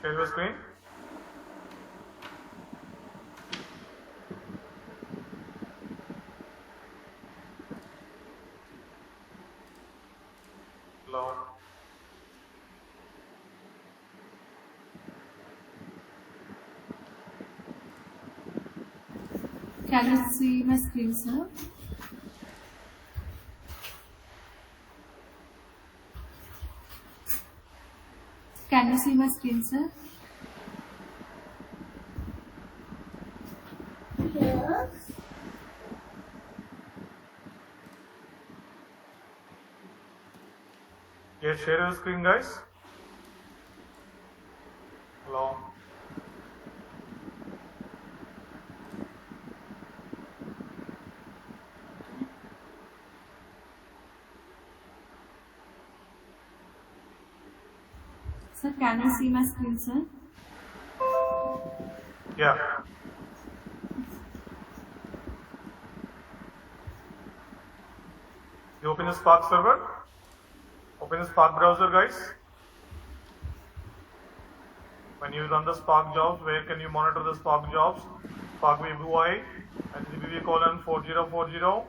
Share your screen. Hello. Can you see my screen, sir? Can you see my screen, sir? Yes. Yeah, share your screen, guys. Hello. Sir, can you see my screen, sir? Yeah. You open the Spark server. Open the Spark browser, guys. When you run the Spark jobs, where can you monitor the Spark jobs? Spark UI and GBV:4040.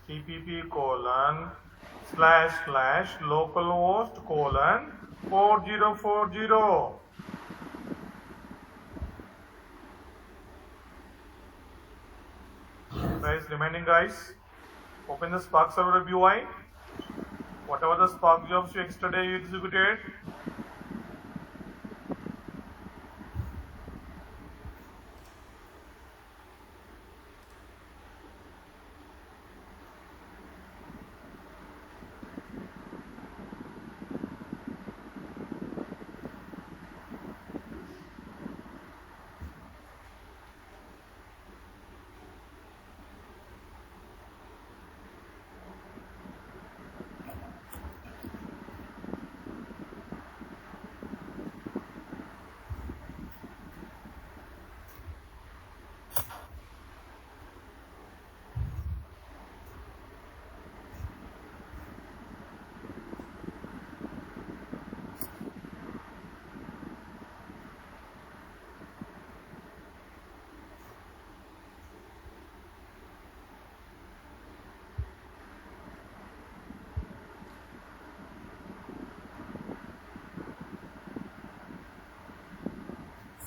http://localhost:4040. Guys, remaining guys, open the Spark server UI. Whatever the Spark jobs yesterday you executed,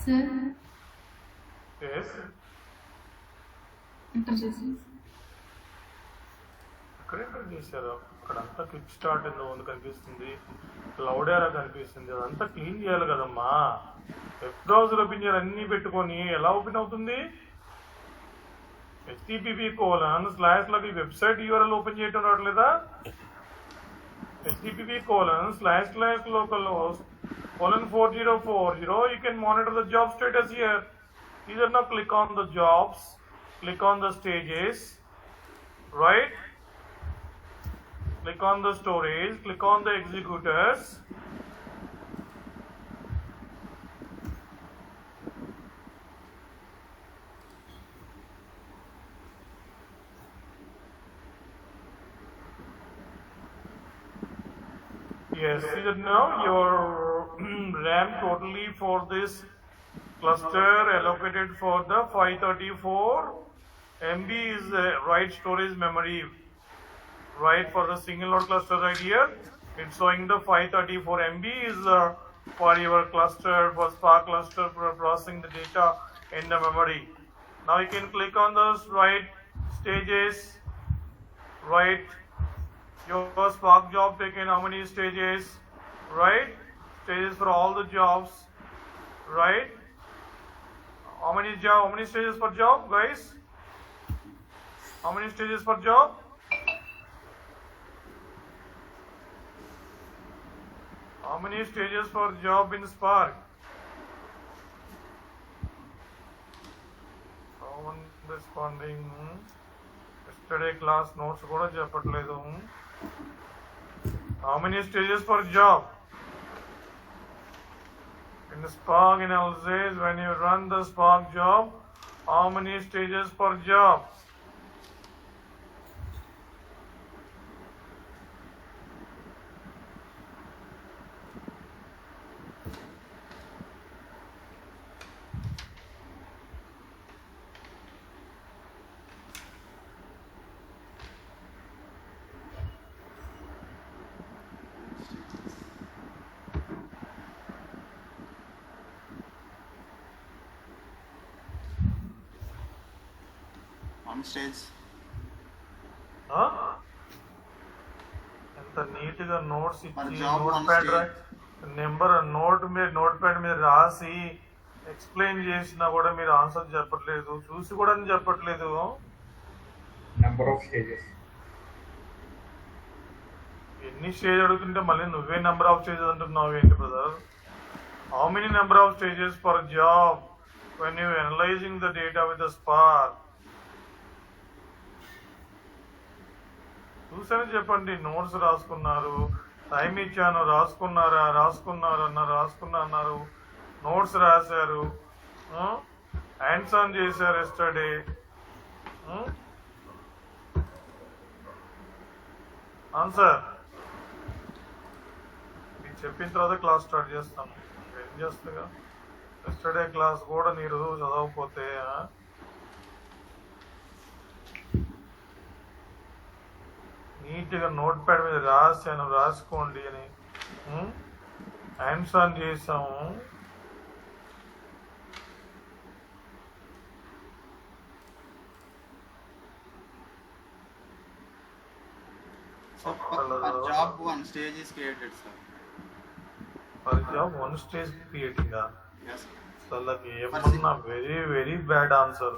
Sir, yes, enter చేసి ఇక్కడ enter చేశారు. అక్కడంతా click start ఉంది కనిపిస్తుంది, cloud ఏరా కనిపిస్తుంది. అదంతా clean చేయాలి కదమ్మా. వెబ్ బ్రౌజర్ ఓపెన్ చేయాలి, అన్ని పెట్టుకొని ఎలా ఓపెన్ అవుతుంది? http:// వెబ్సైట్ యూఆర్ఎల్ ఓపెన్ చేయడం రావట్లేదా? http://localhost:4040. You can monitor the job status here. Either now click on the jobs, click on the stages, right? Click on the storage, click on the executors. Yes, is it now your RAM totally for this cluster allocated for the 534 MB is right storage memory, right, for the single node cluster right here. It's showing the 534 MB is for your cluster, for Spark cluster, for processing the data in the memory. Now you can click on those right stages, right. Your Spark job taken how many stages, right? Stages for all the jobs, right? How many stages per job, guys? How many stages per job? How many stages per job in Spark? No one responding. Yesterday class notes కూడా చెప్పట్లేదు. How many stages per job? In the Spark analysis, when you run the Spark job, how many stages per job? One stage. ఎంత నీట్గా notes మన ఇచ్చి job note on pad stage. Number note pad మీద రాసి explain చేసినా కూడా మీరు answer చెప్పట్లేదు, చూసి కూడా చెప్పట్లేదు. Number of stages. ఎన్ని స్టేజ్ అడుగుతుంటే మళ్ళీ నువ్వే నెంబర్ ఆఫ్ స్టేజెస్ అంటున్నావు ఏంటి brother? How many number of stages for job when you analysing the data with the Spark? చూసారని చెప్పండి. నోట్స్ రాసుకున్నారు, టైం ఇచ్చాను, రాసుకున్నా అన్నారు, నోట్స్ రాశారు, హ్యాండ్స్ ఆన్ చేశారు ఎస్టర్డే. ఆన్సర్ ఇది చెప్పిన తర్వాత క్లాస్ స్టార్ట్ చేస్తాను. ఏం చేస్తాగా ఎస్టర్డే క్లాస్ కూడా మీరు చదవకపోతే నీట్గా నోట్ ప్యాడ్ మీద రాశాను, రాసుకోండి అని హ్యాండ్స్ ఆన్ చేసాము. So per job one stage is created, sir. For job one stage creating. Yes. అసలు ఏమన్నా very very bad answer.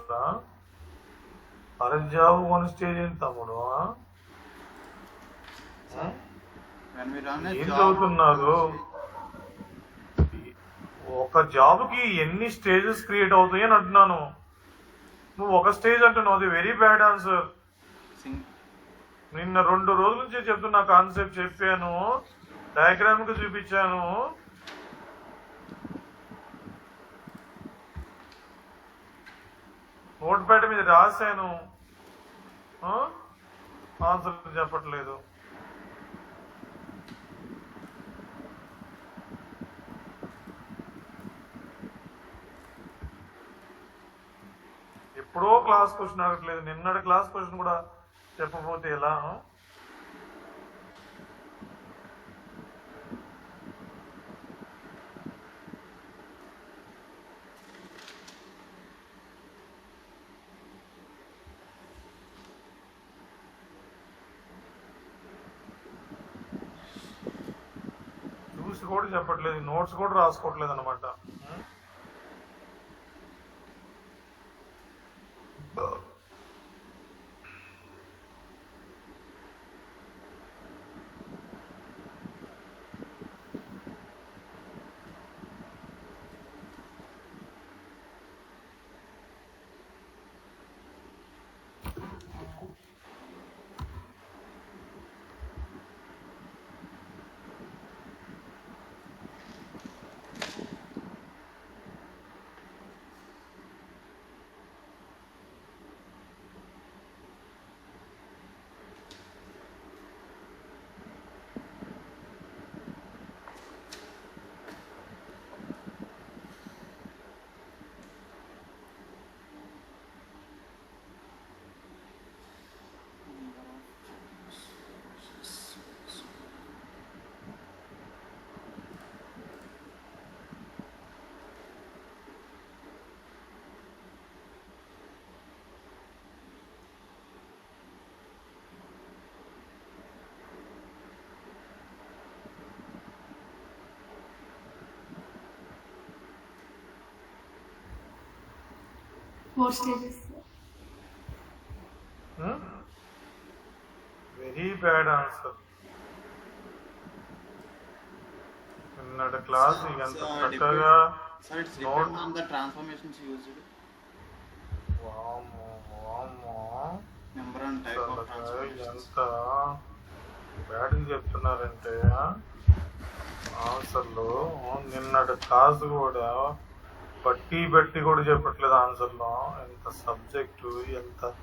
For job one stage ఏంటి తమ్ముడు? When we run a ఏం job. చదువుతున్నారు? ఒక జాబ్ కి ఎన్ని స్టేజెస్ క్రియేట్ అవుతాయి అని అంటున్నాను. నువ్వు ఒక స్టేజ్ అంటున్నావు, అది వెరీ బ్యాడ్ ఆన్సర్. నిన్న 2 రోజుల నుంచి చెప్తున్నా, కాన్సెప్ట్ చెప్పాను, డయాగ్రామ్ కి చూపించాను. నోట్ ప్యాడ్ మీద రాశాను, ఆన్సర్ చెప్పట్లేదు. ఎప్పుడో క్లాస్ క్వశ్చన్ అడగట్లేదు, నిన్నటి క్లాస్ క్వశ్చన్ కూడా చెప్పకపోతే ఎలా? చూసి కూడా చెప్పట్లేదు, నోట్స్ కూడా రాసుకోవట్లేదు అనమాట. Four stages. Very bad answer. నిన్నటి క్లాస్ ఎంత చక్కగా Sir, it's depend on the transformations used. వామ్మో number and type of transformations. ఎంత బ్యాడ్గా చెప్తున్నారంటే ఆన్సర్లు నిన్నటి క్లాస్ కూడా బట్టి కూడా చెప్పట్లేదు ఆన్సర్లో. ఎంత సబ్జెక్టు ఎంత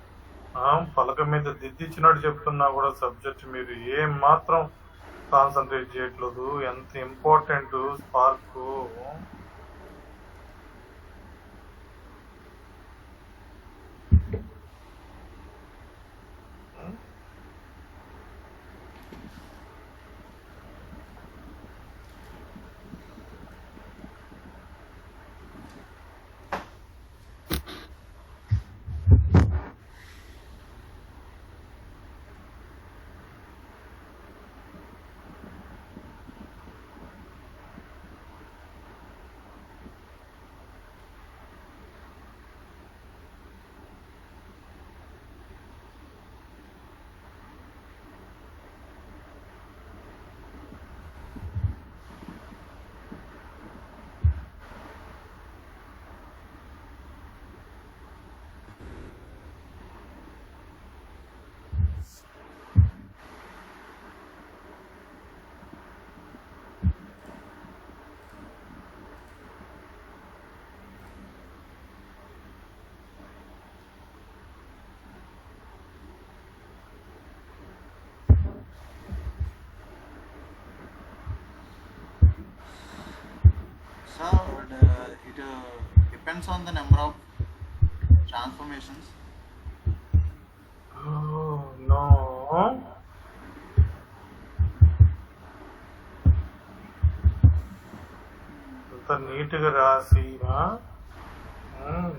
పలక మీద దిద్దిచ్చినట్టు చెప్తున్నా కూడా సబ్జెక్ట్ మీరు ఏం మాత్రం కాన్సన్ట్రేట్ చేయట్లేదు. ఎంత important spark. So it depends on the number of transformations. No ఇంత నీట్గా రాసి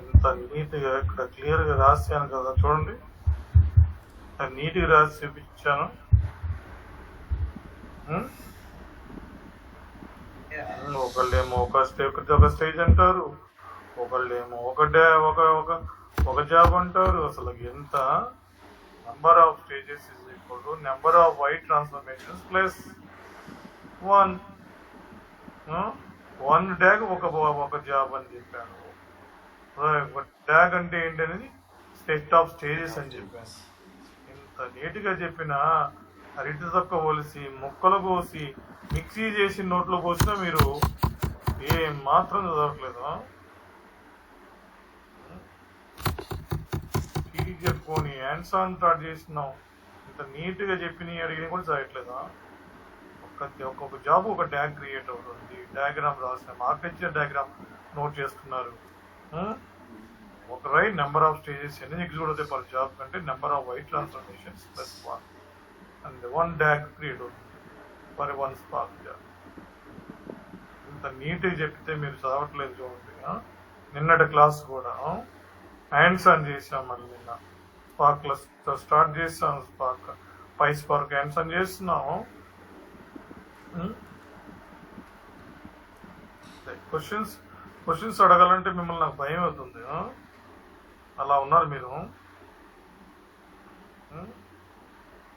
ఇంత నీట్గా ఇక్కడ క్లియర్గా రాసాను కదా చూడండి. ఇంత నీట్గా రాసి చూపించాను. ఒకళ్ళేమో ఒక స్టేజ్ అంటారు, ఒకళ్ళేమో ఒక జాబ్ అంటారు. అసలు ఎంత number of stages is equal to number of wide transformations plus one DAG ఒక జాబ్ అని చెప్పాను. డ్యాగ్ అంటే ఏంటి అనేది సెట్ ఆఫ్ స్టేజెస్ అని చెప్పాను. ఇంత నీట్గా చెప్పిన అరిటి తొక్క పోలిసి ముక్కలు కోసి మిక్సీ చేసి నోట్లో పోసినా మీరు ఏం మాత్రం చదవట్లేదు. చెప్పుకొని హ్యాండ్స్ ఆన్ స్టార్ట్ చేసినాం. ఇంత నీట్గా చెప్పిన అడిగిన కూడా చదవట్లేదా? ఒక్కొక్క జాబ్ ఒక డ్యాగ్ క్రియేట్ అవుతుంది. డయాగ్రామ్ రాసిన ఆర్కిటెక్చర్ డయాగ్రామ్ నోట్ చేస్తున్నారు. ఒక రైట్ నెంబర్ ఆఫ్ స్టేజెస్ ఎన్ని ఎగ్జిక్యూట్ అవుతాయి పర్ జాబ్ కంటే number of wide transformations plus one and one DAG create అవుతుంది ఫర్ వన్ స్పార్క్ జాబ్. ఇంత నీట్గా చెప్తే మీరు చదవట్లేదు చూడండి. నిన్నటి క్లాస్ కూడా హ్యాండ్స్ ఆన్ చేసాం. మళ్ళీ నిన్న స్పార్క్ స్టార్ట్ చేస్తాను. స్పార్క్ పై స్పార్క్ హ్యాండ్స్ ఆన్ చేస్తున్నాము. క్వశ్చన్స్ అడగాలంటే మిమ్మల్ని నాకు భయం అవుతుంది. అలా ఉన్నారు మీరు.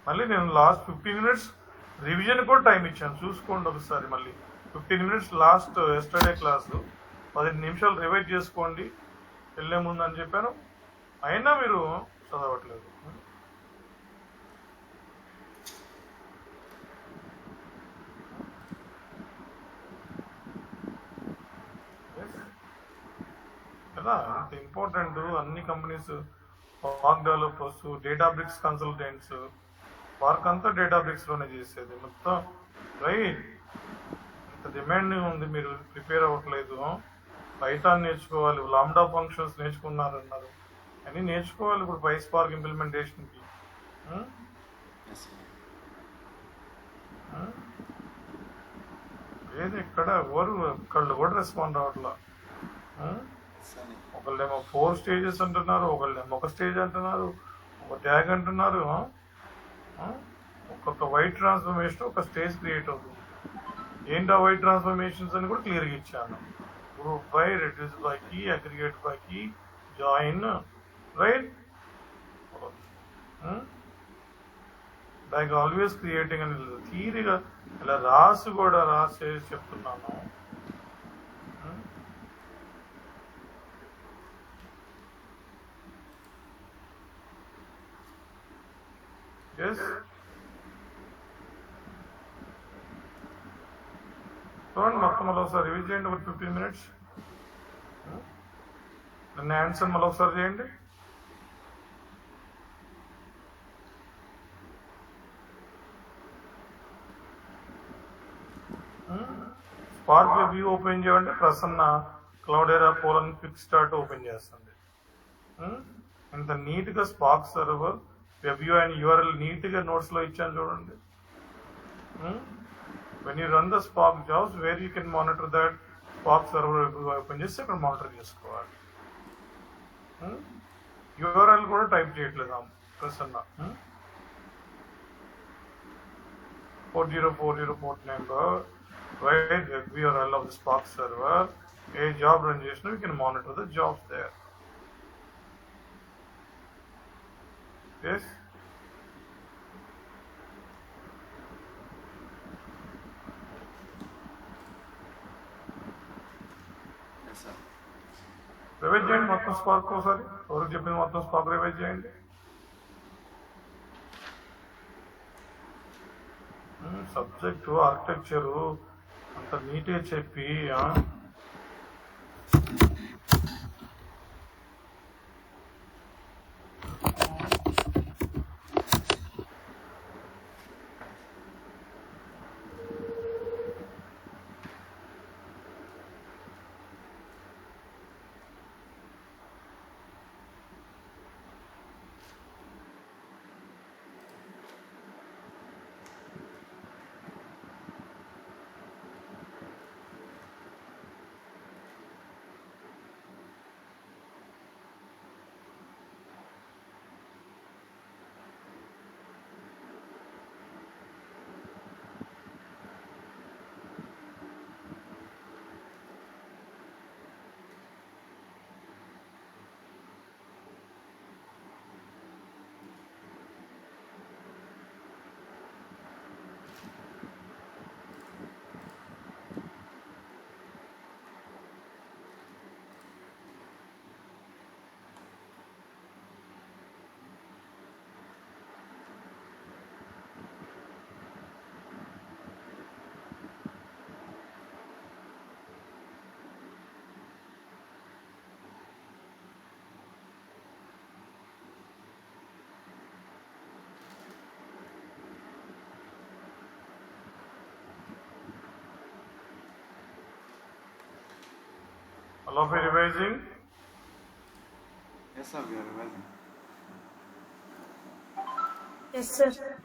మళ్ళీ నేను లాస్ట్ 15 minutes రివిజన్ కూడా టైం ఇచ్చాను. చూసుకోండి ఒకసారి. మళ్ళీ 15 minutes లాస్ట్ ఎస్టర్డే క్లాసు 15 నిమిషాలు రివైజ్ చేసుకోండి వెళ్ళే ముందు అని చెప్పాను. అయినా మీరు చదవట్లేదు. కదా అంత ఇంపార్టెంట్. అన్ని companies Spark developers, Databricks consultants work అంతా డేటాబ్రిక్స్ లోనే చేసేది మొత్తం. రైట్ ఇంత డిమాండింగ్ ఉంది. మీరు ప్రిపేర్ అవ్వట్లేదు. పైథాన్ నేర్చుకోవాలి, లాంబ్డా ఫంక్షన్స్ నేర్చుకున్నారన్నారు, అన్ని నేర్చుకోవాలి ఇప్పుడు పై స్పార్క్ ఇంప్లిమెంటేషన్కి. లేదు ఇక్కడ ఎవరు కళ్ళు కూడా రెస్పాండ్ అవ్వట్లా. ఒకళ్ళేమో 4 stages అంటున్నారు, ఒకళ్ళేమో ఒక స్టేజ్ అంటున్నారు, ఒక ట్యాగ్ అంటున్నారు. ఒక్కొక్క వైట్ ట్రాన్స్ఫర్మేషన్ ఒక స్టేజ్ క్రియేట్ అవుతుంది. ఏంటి ఆ వైట్ ట్రాన్స్ఫర్మేషన్స్ అని కూడా క్లియర్గా ఇచ్చాను. Group by, reduce by key, aggregate by key, join, right. Like always creating అని థియరీగా ఇలా రాసేసి చెప్తున్నాను. Yes. చూడండి మొత్తం మళ్ళీ ఒకసారి రివ్యూ చేయండి ఒక 15 minutes. నన్ను ఆన్సర్ మళ్ళీ ఒకసారి చేయండి. స్పార్క్ వ్యూ ఓపెన్ చేయండి. Prasanna Cloudera colon quick start open చేస్తుంది. ఇంత నీట్గా Spark server web UI and URL నీట్గా నోట్స్లో ఇచ్చాను చూడండి. when you run the Spark jobs, where you can monitor that Spark server open చేసి అక్కడ మానిటర్ చేసుకోవాలి. URL కూడా టైప్ చేయట్లేదు Prasanna. 4040 port number, right? Web URL of the Spark server. A job run చేసిన we can monitor the jobs there. Yes. Revise చేయండి మొత్తం spark ఒకసారి. ఎవరికి చెప్పిన మొత్తం స్పార్క్ రివైజ్ చేయండి. సబ్జెక్టు ఆర్కిటెక్చరు అంత నీట్గా చెప్పి all of you revising? Yes, sir, we are revising. Yes, sir.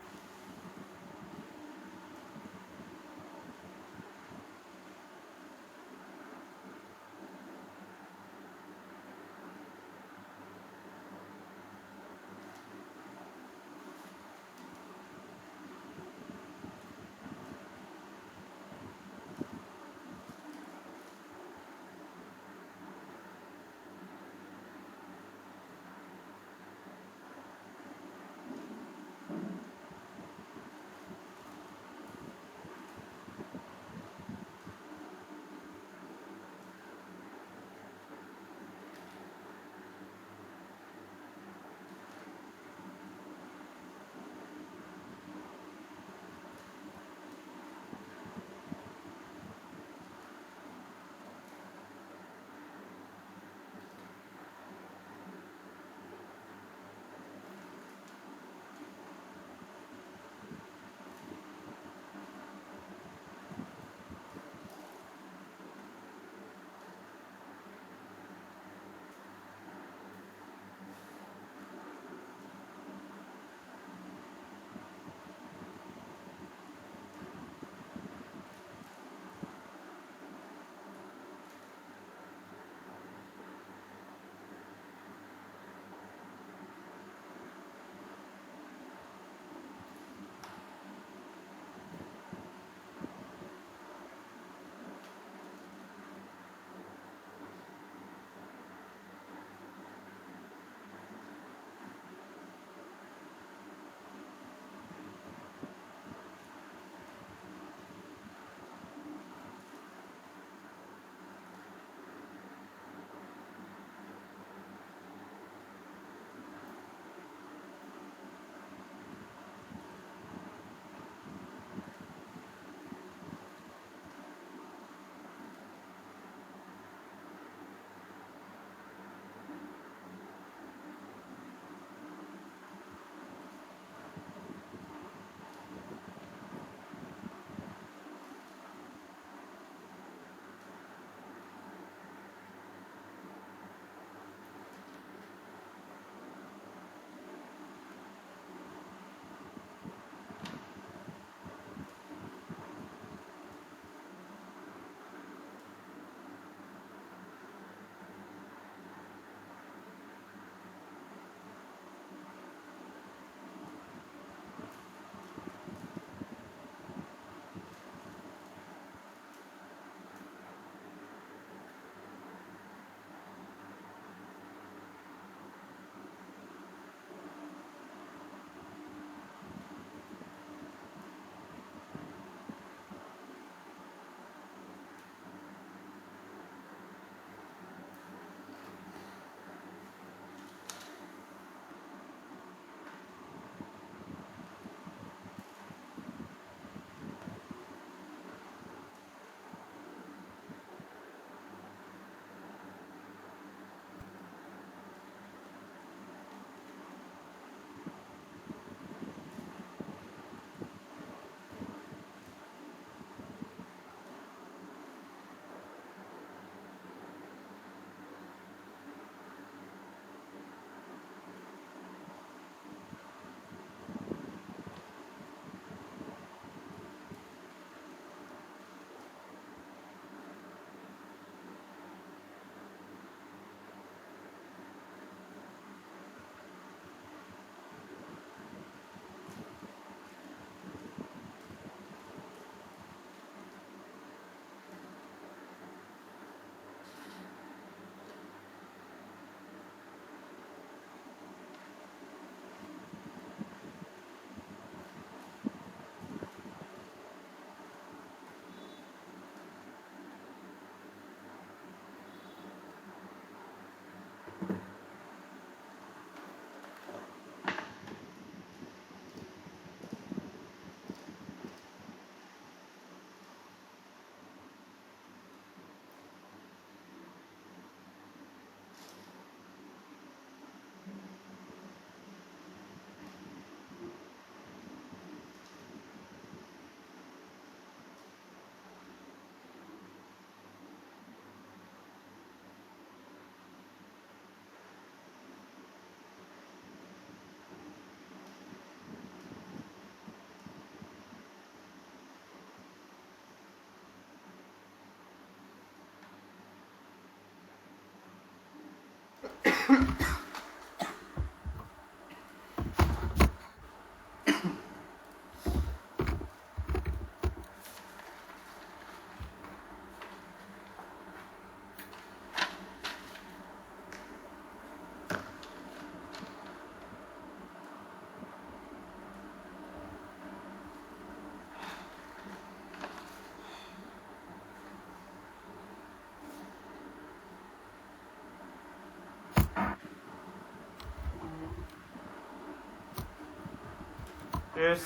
Yes.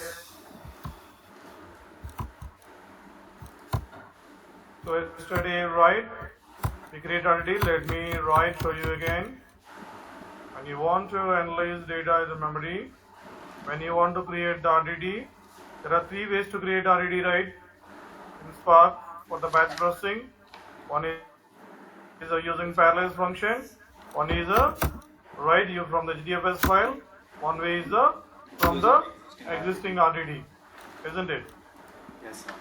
So yesterday, right? We create RDD. Let me show you again. When you want to analyze data in the memory, when you want to create the RDD, there are three ways to create RDD, right? In Spark for the batch processing. One is using parallels function. One is write you from the GDFS file. One way is from the existing RDD, isn't it? Yes, sir.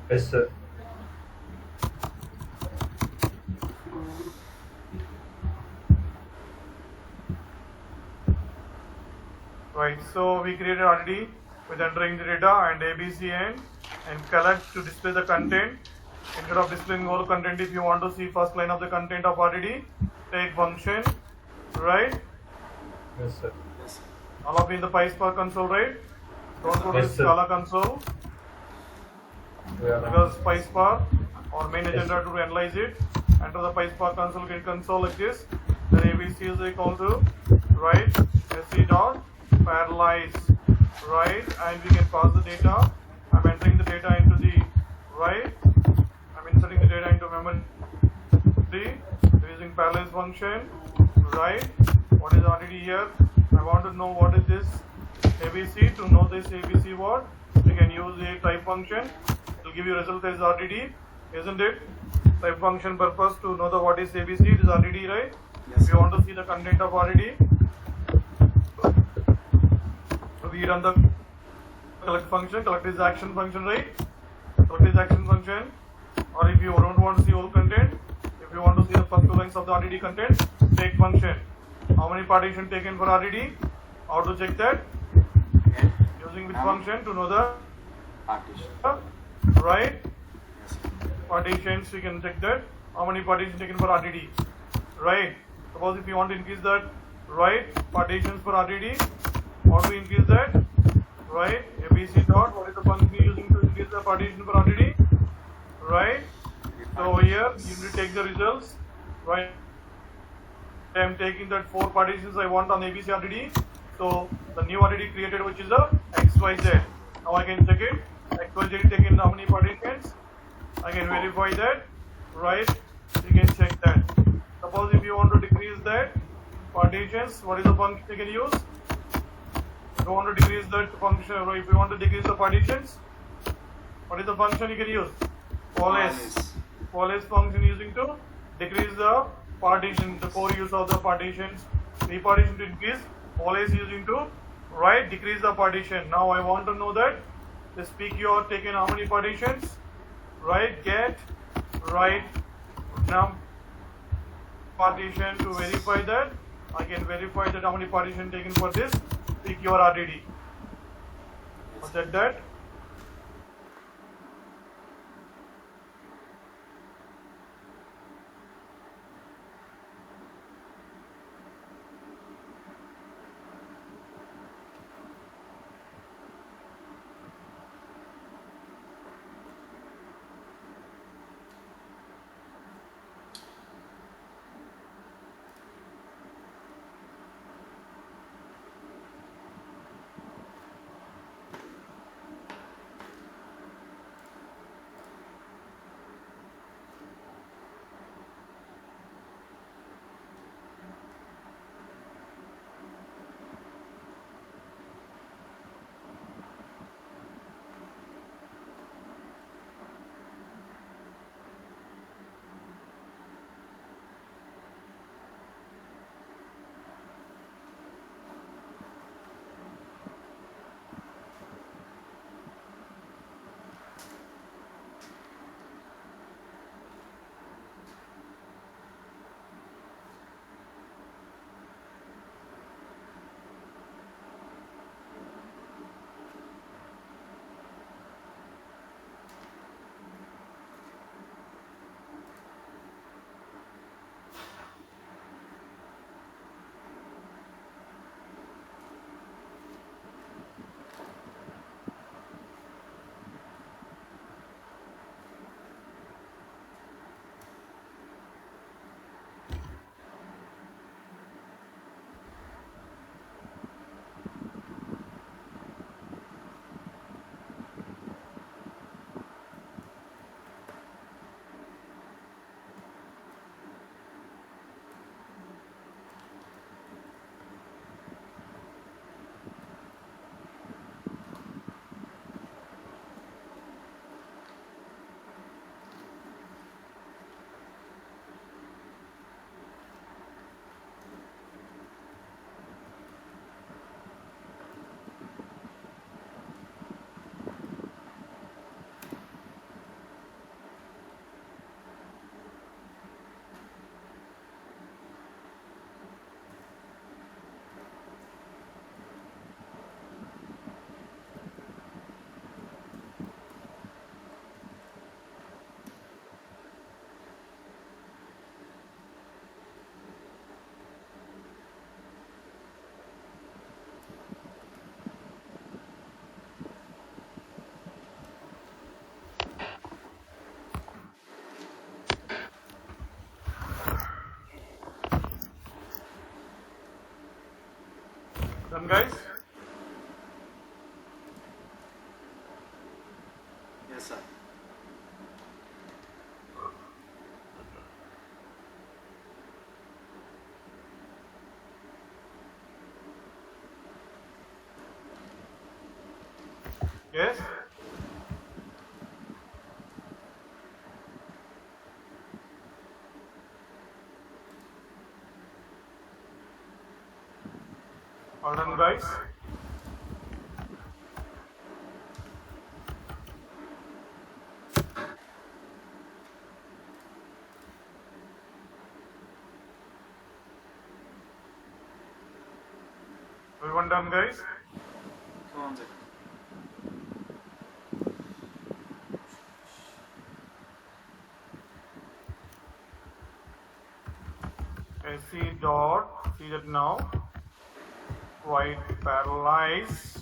Yes, sir. Right, so we created RDD with entering the data and ABC and collect to display the content. Instead of displaying all content, if you want to see first line of the content of RDD, take function, right? Yes, sir. Yes, sir. All of you in the PySpark console, right? Don't go to Yes, the sir. Scala console We are because PySpark or main agenda to analyze it. Enter the PySpark console, get console like this. Then ABC is equal to right sc dot parallelize, right, and we can pass the data. I'm entering the data into the right. I'm inserting the data into memory using parallelize function, right. What is RDD here? I want to know what is this ABC. To know this ABC what? We can use a type function. It will give you result as RDD, isn't it? Type function purpose to know the what is ABC. It is RDD, right? Yes, If you want to see the content of RDD, we run the collect function. Collect is action function, right? Collect is action function. Or if you don't want to see all content, if you want to see the first two lines of the RDD content, take function. How many partition taken for RDD? How to check that? Get Using which Now- function to know the partition. right Yes, sir. partitions? We can check that. How many partitions taken for RDD? Right. Suppose if you want to increase that right partitions for RDD, how do we increase that? Right. ABC dot. What is the function you're using to increase the partition for RDD? Right. So over here you need to take the results. Right. I am taking that 4 partitions I want on ABC RDD. So the new RDD created, which is a XYZ. Now I can check it. XYZ taken how many partitions? I can verify that. Right. You can check that. Suppose if you want to decrease that partitions, what is the function you can use? If you want to decrease that function, or if you want to decrease the partitions, what is the function you can use? Police. Police function using to decrease the partition, the core use of the partitions. Repartition to increase, police using to right decrease the partition. Now I want to know that this PQ taken how many partitions? Right, get right num partition. To verify that, I can verify that how many partition taken for this PQR RDD. Was that? guys? Yes, sir. Yes? All done, guys? Everyone done, guys? So one second. SC dot, see that now, write parallelize,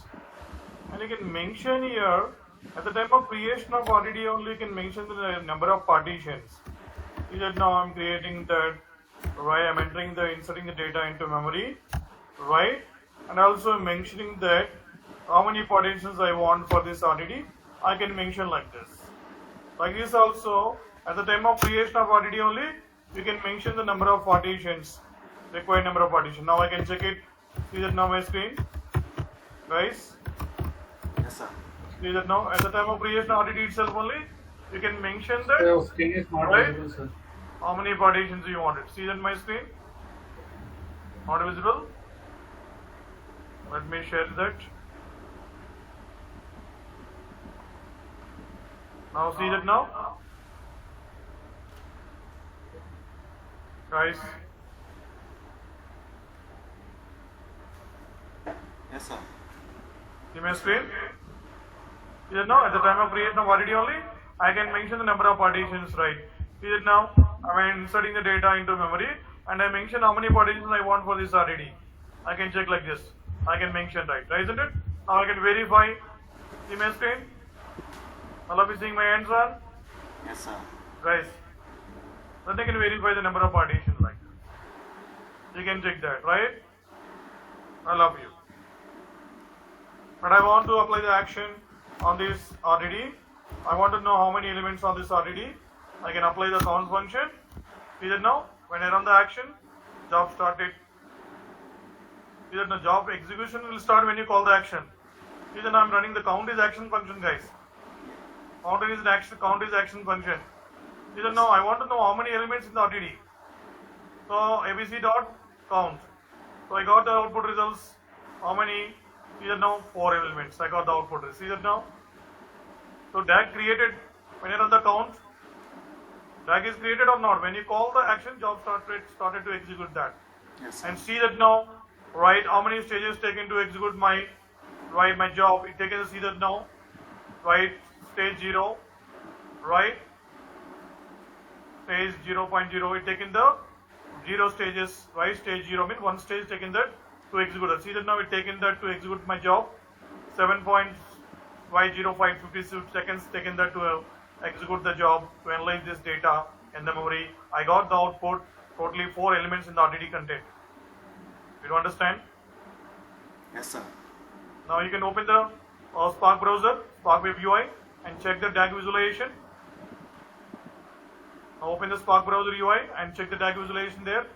and you can mention here, at the time of creation of RDD only you can mention the number of partitions. See that now I'm creating that, right, I'm inserting the data into memory, right, and also mentioning that how many partitions I want for this RDD, I can mention like this. Like this also, at the time of creation of RDD only, you can mention the number of partitions, required number of partitions. Now I can check it. See that now my screen, guys. Yes, sir. See that now, at the time of creation of RDD itself only, you can mention that Your screen is not Right. visible, sir. how many partitions you wanted. See that my screen, not visible. Let me share that. Now see that now, guys. Yes, sir. See my screen? See that now, at the time of creation of RDD only, I can mention the number of partitions, right? See that now, I'm inserting the data into memory and I mention how many partitions I want for this RDD. I can check like this. I can mention, right, isn't it? Now I can verify. See my screen? All of you seeing my hands on? Yes, sir. Guys, then I can verify the number of partitions like that. You can check that, right? I love you. But I want to apply the action on this RDD. I want to know how many elements on this RDD. I can apply the count function. See that now? When I run the action, job started. See that the job execution will start when you call the action. See that I'm running the count is action function, guys. Count is action function. See that now I want to know how many elements in the RDD. So abc dot count. So I got the output results. How many? See that now 4 elements. I got the output. See that now. So DAG created when you run the count. DAG is created or not? When you call the action, job started to execute that. Yes, sir. And see that now, right? How many stages taken to execute my job? It taken to see that now, right? Stage 0, right? Stage 0.0. It taken the 0 stages, right? Stage 0 means one stage taken that to execute that. See that now it taken that to execute my job. 7.50556 seconds taken that to execute the job, to analyze this data in the memory. I got the output, totally 4 elements in the RDD content. You understand? Yes, sir. Now you can open the Spark browser, Spark Web UI, and check the DAG visualization. Now open the Spark browser UI and check the DAG visualization there.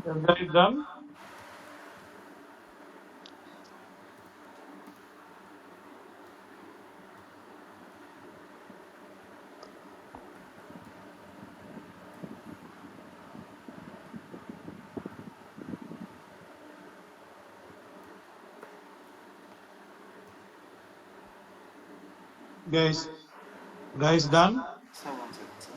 That is done. Guys done. Sir, 1 second, sir.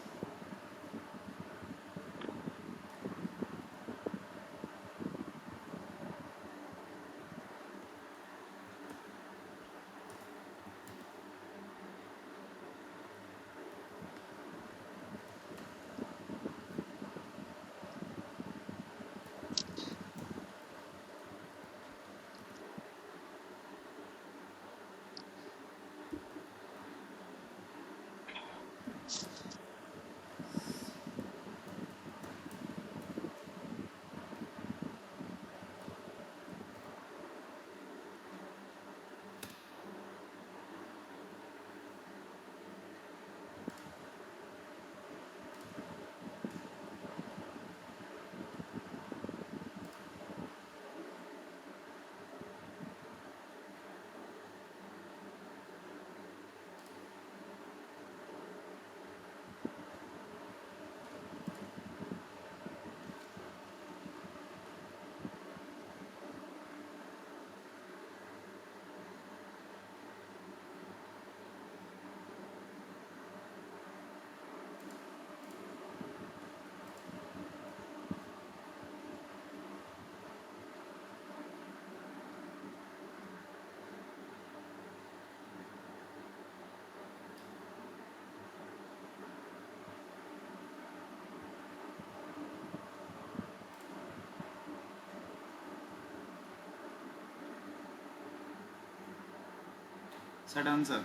Sir, done, sir.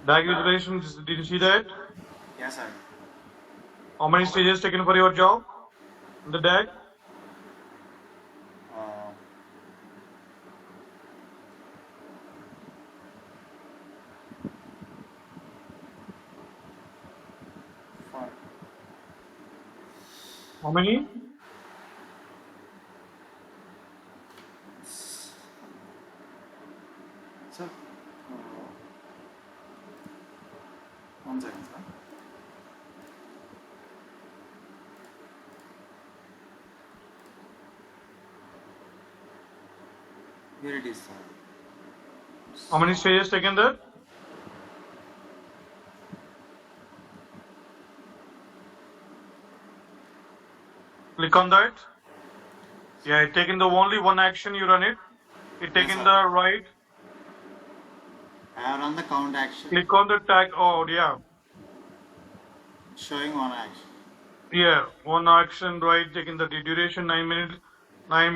DAG visualization, did you see that? Yes, sir. How many stages taken for your job? The DAG? Uh, for, How many? sir, 1 second, sir. Here it is, sir. How many stages taken there? Click on that. Yeah, it taken the only one action you run it. It taken sir. the right. I have run the count action, Click on the tag. Oh yeah, showing one action. yeah. One action right. Taking the duration 9 minutes, 9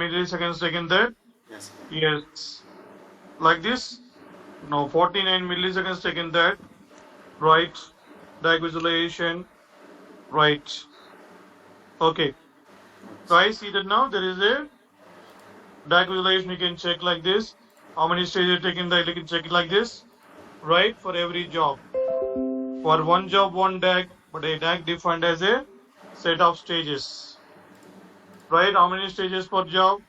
milliseconds taken there. Yes, sir. Yes, like this. No, 49 milliseconds taken that. Right. DAG visualization. Right. Okay. Guys, see that now there is a DAG visualization. You can check like this. How many stages taken that you can check it like this. Right, for every job. For one job, one DAG, but a DAG defined as a set of stages. Right, how many stages per job?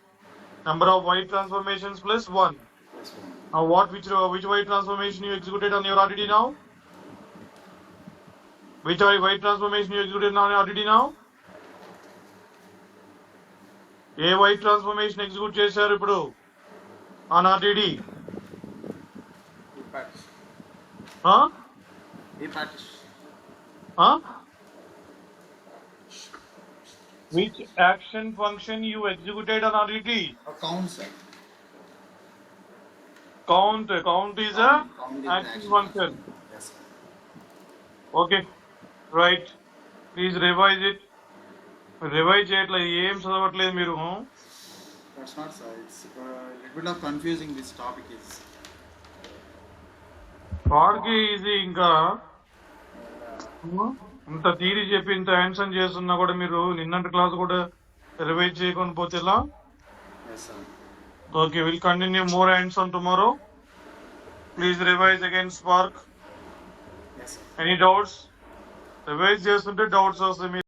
Number of white transformations plus 1. Yes, sir. Now which white transformation you executed on your RDD now? Which white transformation you executed on your RDD now? A white transformation execute చేశారు ఇప్పుడు on RDD? Which action function you executed on RDD? Count, sir. Count is a Count is action function. Yes, sir. Okay, right. Please revise it. Revise చేయట్లేదు, ఏం చదవట్లేదు మీరు. That's not, sir. It's a little bit of confusing. This topic is. వాడికి ఇది ఇంకా ఇంత theory చెప్పి ఇంత ఆన్సర్ చేస్తున్నా కూడా మీరు నిన్నటి క్లాస్ కూడా రివైజ్ చేయకుండా పోతే ఎలా? Yes, sir. Okay, we'll continue more hands on tomorrow. Please revise again Spark. Any doubts revise చేస్తుంటే డౌట్స్ వస్తాయి